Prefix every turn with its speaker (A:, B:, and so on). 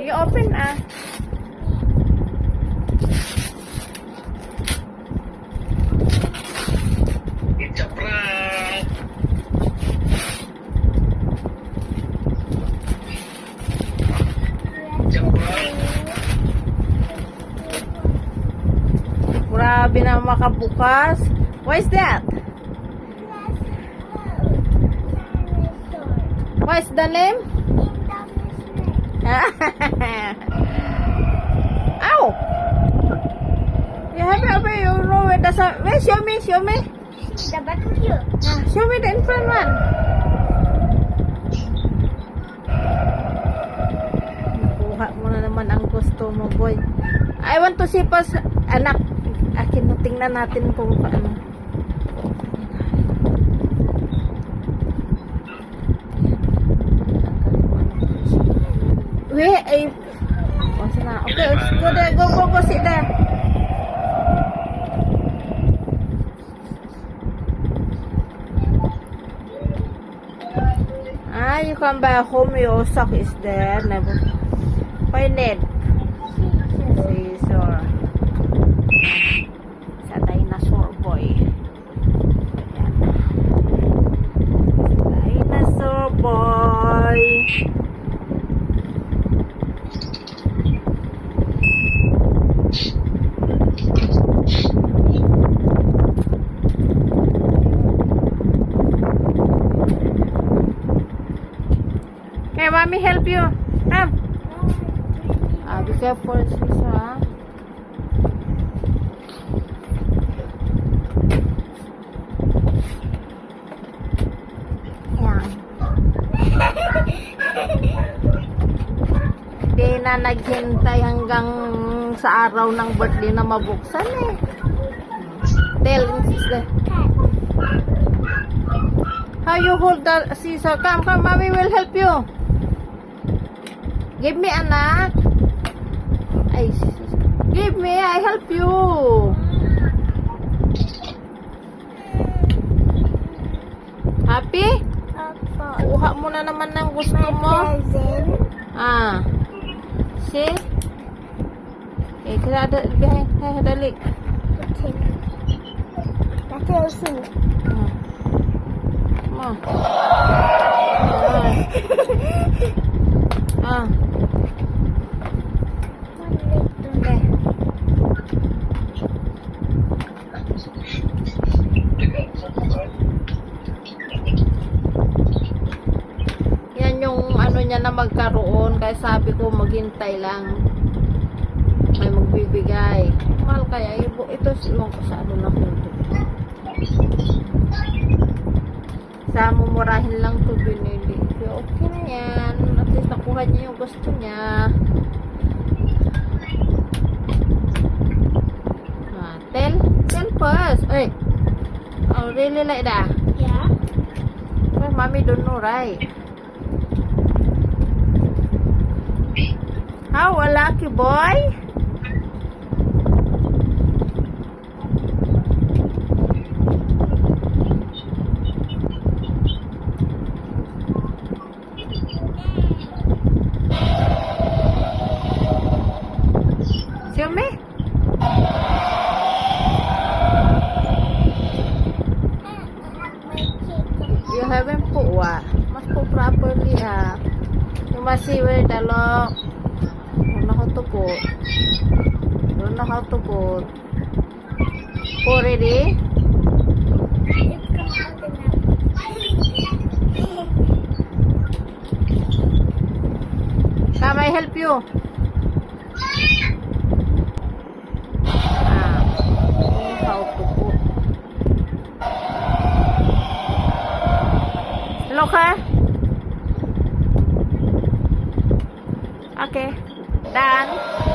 A: You open
B: It's a prank. It's a prank.
A: Grabe na makabukas. What is that? What is the name? Ow! You have you know where the sun. Wait, show me.
C: The barbecue.
A: Show me the in front one. Nakuha mo na naman ang gusto mo, boy. I want to see pas anak. Akin na tingnan natin kung paano. Wait, oh, sana. Okay, let's go there. Go, sit there. You come back home, your sock is there. Never find it. Scissor. Sa dinosaur boy. Ayan. Dinosaur boy. Okay, mommy help you. Come. Be careful, Sisa. Ayan. Di na naghintay hanggang sa araw ng birthday na mabuksan eh. Tell sister. How you hold the scissor? Come, mommy will help you. Give me, anak. Ay, give me, I help you. Happy? Kuha mo na naman ng gusto mo. See? Okay, kaya dali.
C: That's also.
A: Yan yung ano niya na magkaroon, kaya sabi ko maghintay lang. May magbibigay. Mahal kaya ito silong ko sa ano lang ito. Sa mumurahin lang to binili. Okay na yan. At least nakuha niya yung gusto niya. Tell first. Hey. Oh, really like that?
C: Yeah.
A: Well, mommy don't know, right? How a lucky boy? Show me. You haven't put what? Must put properly, You must see where the lock. Don't know how to put. Don't know how to put. Put ready? Come, I help you. How to put. Hello, ka? Okay. Done.